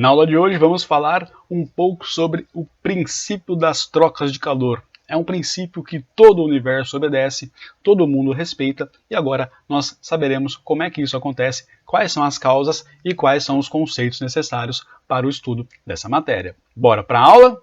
Na aula de hoje vamos falar um pouco sobre o princípio das trocas de calor. É um princípio que todo o universo obedece, todo mundo respeita e agora nós saberemos como é que isso acontece, quais são as causas e quais são os conceitos necessários para o estudo dessa matéria. Bora para a aula?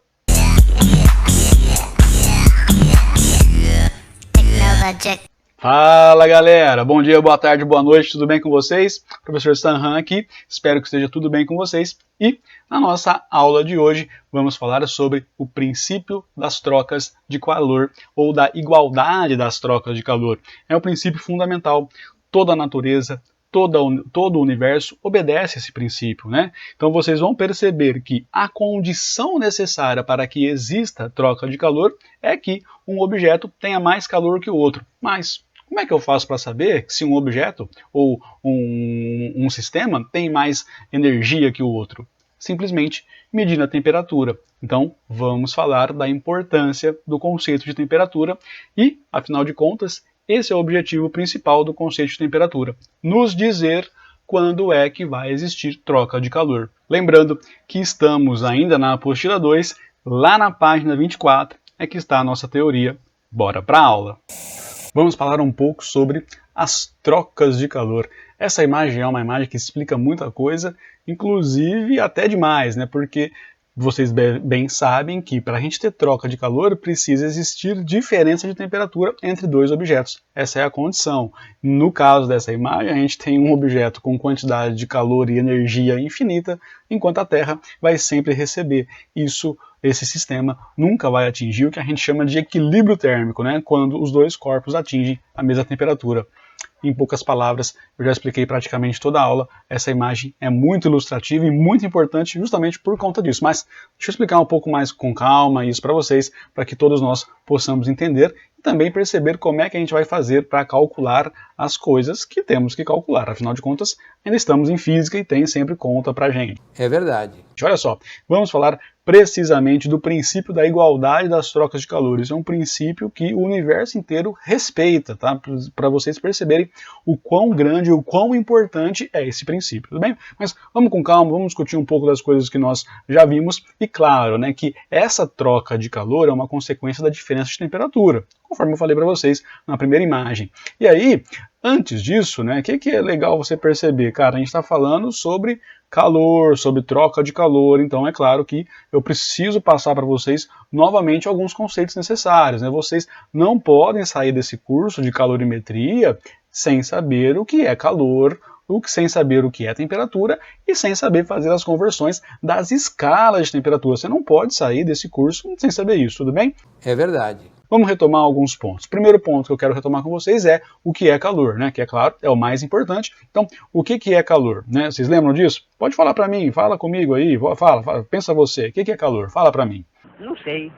Fala galera, bom dia, boa tarde, boa noite, tudo bem com vocês? Professor Sanhan aqui, espero que esteja tudo bem com vocês. E na nossa aula de hoje vamos falar sobre o princípio das trocas de calor ou da igualdade das trocas de calor. É um princípio fundamental, toda a natureza, todo o universo obedece a esse princípio, né? Então vocês vão perceber que a condição necessária para que exista troca de calor é que um objeto tenha mais calor que o outro. Mas como é que eu faço para saber se um objeto ou um sistema tem mais energia que o outro? Simplesmente medindo a temperatura. Então, vamos falar da importância do conceito de temperatura e, afinal de contas, esse é o objetivo principal do conceito de temperatura, nos dizer quando é que vai existir troca de calor. Lembrando que estamos ainda na apostila 2, lá na página 24 é que está a nossa teoria. Bora para a aula! Vamos falar um pouco sobre as trocas de calor. Essa imagem é uma imagem que explica muita coisa, inclusive até demais, né? Porque vocês bem sabem que para a gente ter troca de calor precisa existir diferença de temperatura entre dois objetos. Essa é a condição. No caso dessa imagem, a gente tem um objeto com quantidade de calor e energia infinita, enquanto a Terra vai sempre receber isso. Esse sistema nunca vai atingir o que a gente chama de equilíbrio térmico, né? Quando os dois corpos atingem a mesma temperatura. Em poucas palavras, eu já expliquei praticamente toda a aula, essa imagem é muito ilustrativa e muito importante justamente por conta disso. Mas deixa eu explicar um pouco mais com calma isso para vocês, para que todos nós possamos entender e também perceber como é que a gente vai fazer para calcular as coisas que temos que calcular. Afinal de contas, ainda estamos em física e tem sempre conta para a gente. É verdade. Olha só, vamos falar precisamente do princípio da igualdade das trocas de calor. Isso é um princípio que o universo inteiro respeita, tá? Para vocês perceberem o quão grande, o quão importante é esse princípio, tudo bem? Mas vamos com calma, vamos discutir um pouco das coisas que nós já vimos e claro, né, que essa troca de calor é uma consequência da diferença de temperatura, conforme eu falei para vocês na primeira imagem. E aí, antes disso, né, o que é legal você perceber? Cara, a gente está falando sobre calor, sobre troca de calor, então é claro que eu preciso passar para vocês novamente alguns conceitos necessários, né? Vocês não podem sair desse curso de calorimetria sem saber o que é calor, sem saber o que é temperatura e sem saber fazer as conversões das escalas de temperatura. Você não pode sair desse curso sem saber isso, tudo bem? É verdade. Vamos retomar alguns pontos. O primeiro ponto que eu quero retomar com vocês é o que é calor, né? Que é claro, é o mais importante. Então, o que é calor, né? Vocês lembram disso? Pode falar para mim, fala comigo aí, fala, pensa você. O que é calor? Fala para mim. Não sei.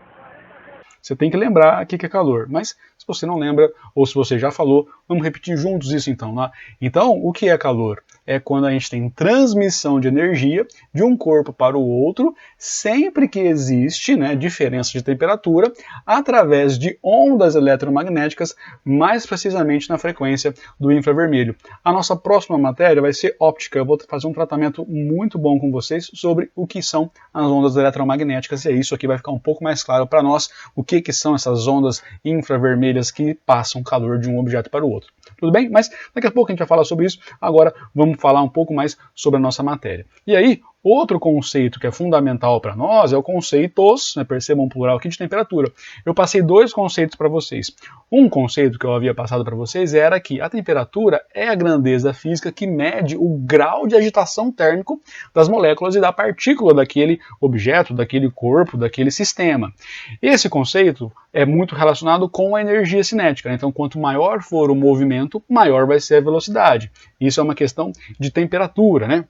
Você tem que lembrar o que é calor, mas se você não lembra, ou se você já falou, vamos repetir juntos isso então, né? Então, o que é calor? É quando a gente tem transmissão de energia de um corpo para o outro, sempre que existe, né, diferença de temperatura, através de ondas eletromagnéticas, mais precisamente na frequência do infravermelho. A nossa próxima matéria vai ser óptica. Eu vou fazer um tratamento muito bom com vocês sobre o que são as ondas eletromagnéticas, e isso aqui vai ficar um pouco mais claro para nós, o que são essas ondas infravermelhas que passam calor de um objeto para o outro. Tudo bem? Mas daqui a pouco a gente vai falar sobre isso. Agora vamos falar um pouco mais sobre a nossa matéria. E aí, outro conceito que é fundamental para nós é o conceitos, né, percebam um plural aqui, de temperatura. Eu passei dois conceitos para vocês. Um conceito que eu havia passado para vocês era que a temperatura é a grandeza física que mede o grau de agitação térmico das moléculas e da partícula daquele objeto, daquele corpo, daquele sistema. Esse conceito é muito relacionado com a energia cinética, né? Então, quanto maior for o movimento, maior vai ser a velocidade. Isso é uma questão de temperatura, né?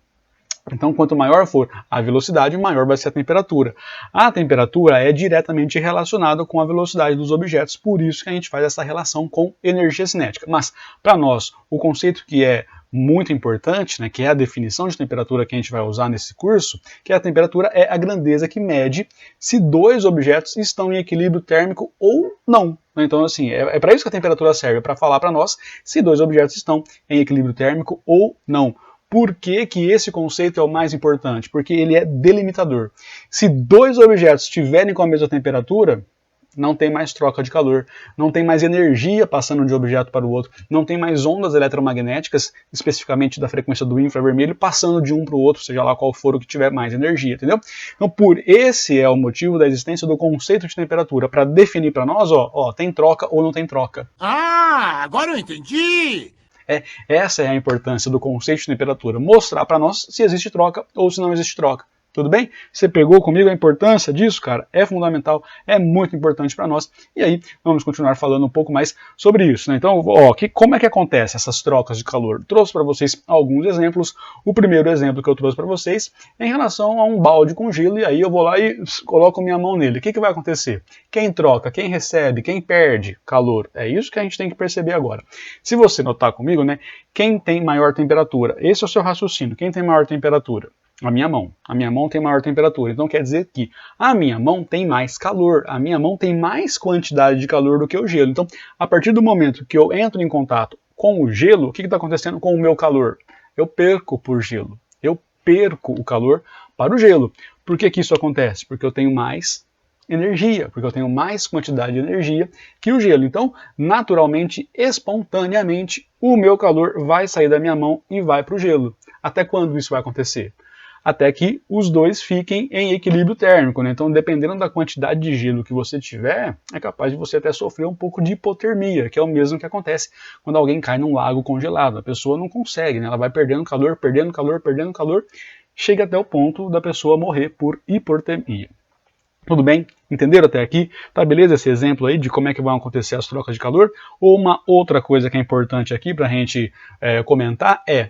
Então, quanto maior for a velocidade, maior vai ser a temperatura. A temperatura é diretamente relacionada com a velocidade dos objetos, por isso que a gente faz essa relação com energia cinética. Mas, para nós, o conceito que é muito importante, né, que é a definição de temperatura que a gente vai usar nesse curso, que a temperatura é a grandeza que mede se dois objetos estão em equilíbrio térmico ou não. Então, assim, é para isso que a temperatura serve, para falar para nós se dois objetos estão em equilíbrio térmico ou não. Por que que esse conceito é o mais importante? Porque ele é delimitador. Se dois objetos estiverem com a mesma temperatura, não tem mais troca de calor, não tem mais energia passando de um objeto para o outro, não tem mais ondas eletromagnéticas, especificamente da frequência do infravermelho, passando de um para o outro, seja lá qual for o que tiver mais energia, entendeu? Então, por esse é o motivo da existência do conceito de temperatura, para definir para nós, ó, tem troca ou não tem troca. Ah, agora eu entendi! Essa é a importância do conceito de temperatura, mostrar para nós se existe troca ou se não existe troca. Tudo bem? Você pegou comigo a importância disso, cara? É fundamental, é muito importante para nós. E aí, vamos continuar falando um pouco mais sobre isso, né? Então, como é que acontece essas trocas de calor? Trouxe para vocês alguns exemplos. O primeiro exemplo que eu trouxe para vocês é em relação a um balde com gelo, e aí eu vou lá e coloco minha mão nele. O que vai acontecer? Quem troca, quem recebe, quem perde calor? É isso que a gente tem que perceber agora. Se você notar comigo, né? Quem tem maior temperatura? Esse é o seu raciocínio. Quem tem maior temperatura? A minha mão. A minha mão tem maior temperatura. Então quer dizer que a minha mão tem mais calor. A minha mão tem mais quantidade de calor do que o gelo. Então, a partir do momento que eu entro em contato com o gelo, o que está acontecendo com o meu calor? Eu perco por gelo. Eu perco o calor para o gelo. Por que isso acontece? Porque eu tenho mais energia, porque eu tenho mais quantidade de energia que o gelo. Então, naturalmente, espontaneamente, o meu calor vai sair da minha mão e vai para o gelo. Até quando isso vai acontecer? Até que os dois fiquem em equilíbrio térmico, né? Então, dependendo da quantidade de gelo que você tiver, é capaz de você até sofrer um pouco de hipotermia, que é o mesmo que acontece quando alguém cai num lago congelado. A pessoa não consegue, né? Ela vai perdendo calor, perdendo calor, perdendo calor, chega até o ponto da pessoa morrer por hipotermia. Tudo bem? Entenderam até aqui? Tá beleza esse exemplo aí de como é que vão acontecer as trocas de calor? Ou uma outra coisa que é importante aqui para a gente comentar é: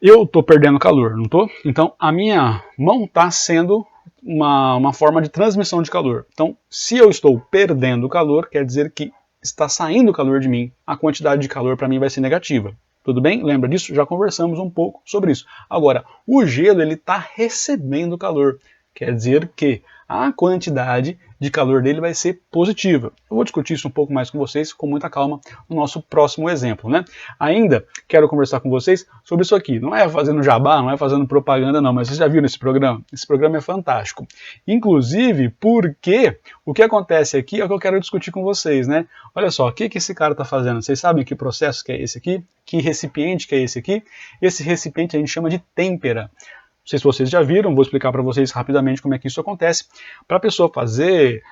eu estou perdendo calor, não estou? Então a minha mão está sendo uma forma de transmissão de calor. Então, se eu estou perdendo calor, quer dizer que está saindo calor de mim, a quantidade de calor para mim vai ser negativa. Tudo bem? Lembra disso? Já conversamos um pouco sobre isso. Agora, o gelo ele está recebendo calor. Quer dizer que a quantidade de calor dele vai ser positiva. Eu vou discutir isso um pouco mais com vocês, com muita calma, no nosso próximo exemplo, né? Ainda quero conversar com vocês sobre isso aqui. Não é fazendo jabá, não é fazendo propaganda, não, mas vocês já viram esse programa? Esse programa é fantástico. Inclusive, porque o que acontece aqui é o que eu quero discutir com vocês, né? Olha só, o que esse cara está fazendo? Vocês sabem que processo que é esse aqui? Que recipiente que é esse aqui? Esse recipiente a gente chama de têmpera. Não sei se vocês já viram, vou explicar para vocês rapidamente como é que isso acontece. Para a pessoa fazer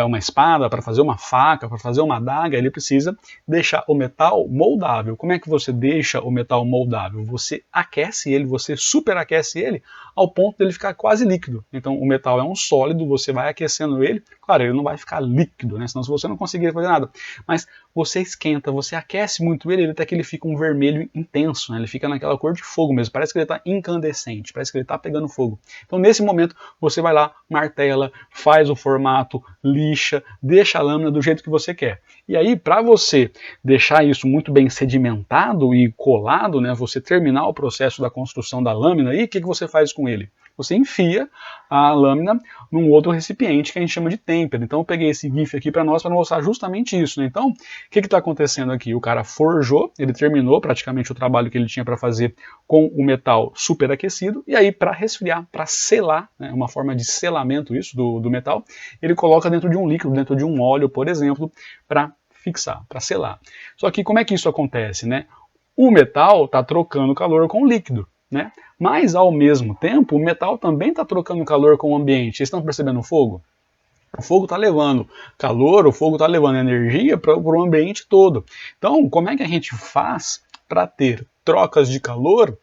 uma espada, para fazer uma faca, para fazer uma adaga, ele precisa deixar o metal moldável. Como é que você deixa o metal moldável? Você aquece ele, você superaquece ele ao ponto dele ficar quase líquido. Então o metal é um sólido, você vai aquecendo ele, claro, ele não vai ficar líquido, né? Senão você não conseguiria fazer nada. Mas você esquenta, você aquece muito ele até que ele fica um vermelho intenso, né? Ele fica naquela cor de fogo mesmo, parece que ele está incandescente, parece que ele está pegando fogo. Então nesse momento você vai lá, martela, faz o formato, lixa, deixa a lâmina do jeito que você quer. E aí para você deixar isso muito bem sedimentado e colado, né? Você terminar o processo da construção da lâmina, aí o que você faz com ele? Você enfia a lâmina num outro recipiente que a gente chama de têmpera. Então eu peguei esse GIF aqui para nós para mostrar justamente isso, né? Então, o que está acontecendo aqui? O cara forjou, ele terminou praticamente o trabalho que ele tinha para fazer com o metal superaquecido, e aí para resfriar, para selar, né, uma forma de selamento isso do metal, ele coloca dentro de um líquido, dentro de um óleo, por exemplo, para fixar, para selar. Só que como é que isso acontece, né? O metal está trocando calor com o líquido, né? Mas, ao mesmo tempo, o metal também está trocando calor com o ambiente. Vocês estão percebendo o fogo? O fogo está levando calor, o fogo está levando energia para o ambiente todo. Então, como é que a gente faz para ter trocas de calor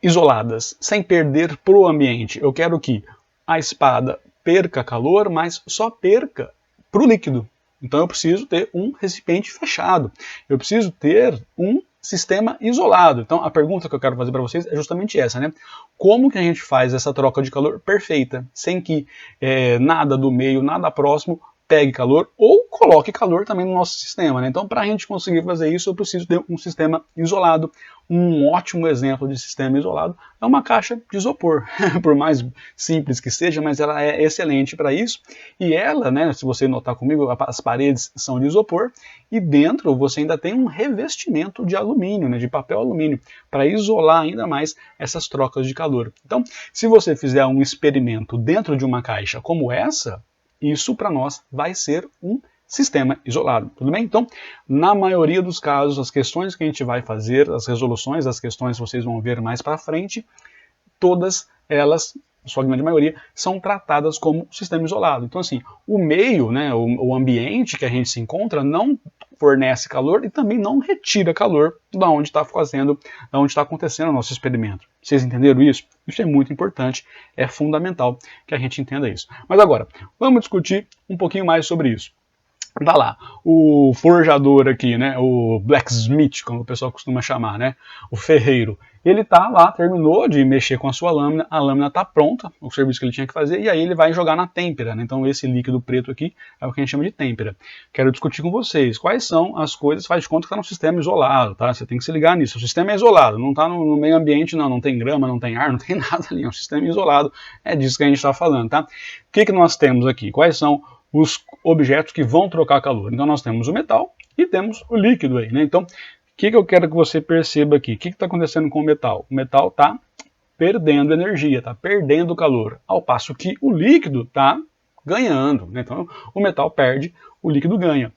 isoladas, sem perder para o ambiente? Eu quero que a espada perca calor, mas só perca para o líquido. Então eu preciso ter um recipiente fechado. Eu preciso ter um sistema isolado. Então a pergunta que eu quero fazer para vocês é justamente essa, né? Como que a gente faz essa troca de calor perfeita, sem que nada do meio, nada próximo pegue calor ou coloque calor também no nosso sistema, né? Então, para a gente conseguir fazer isso, eu preciso ter um sistema isolado. Um ótimo exemplo de sistema isolado é uma caixa de isopor. Por mais simples que seja, mas ela é excelente para isso. E ela, né, se você notar comigo, as paredes são de isopor e dentro você ainda tem um revestimento de alumínio, né, de papel alumínio, para isolar ainda mais essas trocas de calor. Então, se você fizer um experimento dentro de uma caixa como essa, isso para nós vai ser um sistema isolado, tudo bem? Então, na maioria dos casos, as questões que a gente vai fazer, as resoluções das questões que vocês vão ver mais para frente, todas elas, a sua grande maioria, são tratadas como sistema isolado. Então, assim, o meio, né, o ambiente que a gente se encontra não fornece calor e também não retira calor da onde está fazendo, da onde está acontecendo o nosso experimento. Vocês entenderam isso? Isso é muito importante, é fundamental que a gente entenda isso. Mas agora, vamos discutir um pouquinho mais sobre isso. Tá lá, o forjador aqui, né, o blacksmith, como o pessoal costuma chamar, né, o ferreiro. Ele tá lá, terminou de mexer com a lâmina tá pronta, o serviço que ele tinha que fazer, e aí ele vai jogar na têmpera, né? Então esse líquido preto aqui é o que a gente chama de têmpera. Quero discutir com vocês quais são as coisas, faz de conta que está no sistema isolado, tá? Você tem que se ligar nisso. O sistema é isolado, não está no meio ambiente, não tem grama, não tem ar, não tem nada ali, é um sistema isolado, é disso que a gente está falando, tá? O que nós temos aqui? Quais são os objetos que vão trocar calor? Então nós temos o metal e temos o líquido aí, né? Então, o que eu quero que você perceba aqui? O que está acontecendo com o metal? O metal está perdendo energia, está perdendo calor, ao passo que o líquido está ganhando, né? Então, o metal perde, o líquido ganha.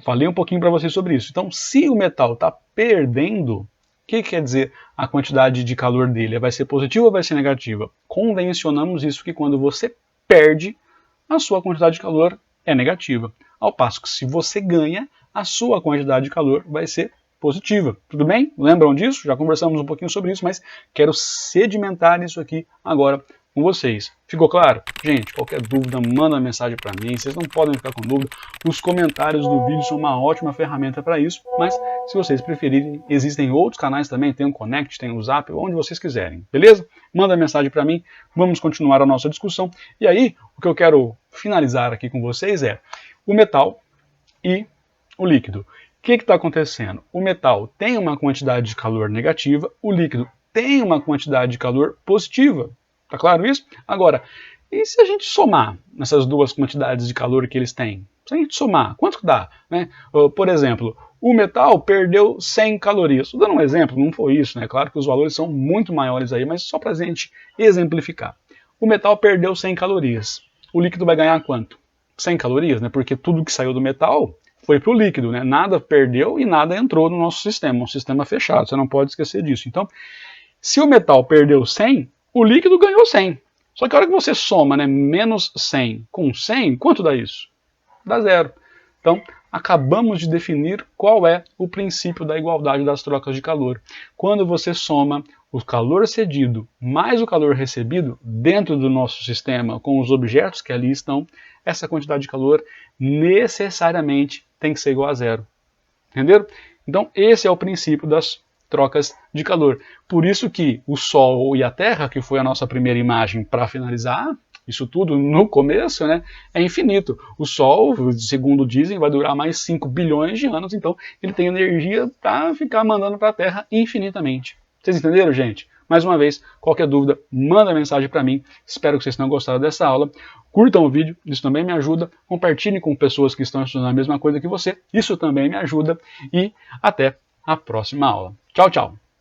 Falei um pouquinho para vocês sobre isso. Então, se o metal está perdendo, o que quer dizer a quantidade de calor dele? Vai ser positiva ou vai ser negativa? Convencionamos isso que quando você perde, a sua quantidade de calor é negativa. Ao passo que se você ganha, a sua quantidade de calor vai ser positiva. Tudo bem? Lembram disso? Já conversamos um pouquinho sobre isso, mas quero sedimentar isso aqui agora com vocês. Ficou claro? Gente, qualquer dúvida, manda mensagem para mim. Vocês não podem ficar com dúvida. Os comentários do vídeo são uma ótima ferramenta para isso, mas se vocês preferirem, existem outros canais também, tem o Connect, tem o Zap, onde vocês quiserem. Beleza? Manda mensagem para mim, vamos continuar a nossa discussão. E aí, o que eu quero finalizar aqui com vocês é o metal e o líquido. O que está acontecendo? O metal tem uma quantidade de calor negativa, o líquido tem uma quantidade de calor positiva. Tá claro isso? Agora, e se a gente somar essas duas quantidades de calor que eles têm? Se a gente somar, quanto que dá? Né? Por exemplo, o metal perdeu 100 calorias. Estou dando um exemplo, não foi isso, né? Claro que os valores são muito maiores aí, mas só para a gente exemplificar. O metal perdeu 100 calorias. O líquido vai ganhar quanto? 100 calorias, né? Porque tudo que saiu do metal foi para o líquido, né? Nada perdeu e nada entrou no nosso sistema, um sistema fechado, você não pode esquecer disso. Então, se o metal perdeu 100, o líquido ganhou 100. Só que a hora que você soma, né, menos 100 com 100, quanto dá isso? Dá zero. Então, acabamos de definir qual é o princípio da igualdade das trocas de calor. Quando você soma o calor cedido mais o calor recebido dentro do nosso sistema com os objetos que ali estão, essa quantidade de calor necessariamente tem que ser igual a zero. Entenderam? Então, esse é o princípio das trocas de calor. Por isso que o Sol e a Terra, que foi a nossa primeira imagem para finalizar isso tudo no começo, né, é infinito. O Sol, segundo dizem, vai durar mais 5 bilhões de anos, então ele tem energia para ficar mandando para a Terra infinitamente. Vocês entenderam, gente? Mais uma vez, qualquer dúvida, manda mensagem para mim. Espero que vocês tenham gostado dessa aula. Curtam o vídeo, isso também me ajuda. Compartilhem com pessoas que estão estudando a mesma coisa que você, isso também me ajuda. E até a próxima aula. Tchau, tchau!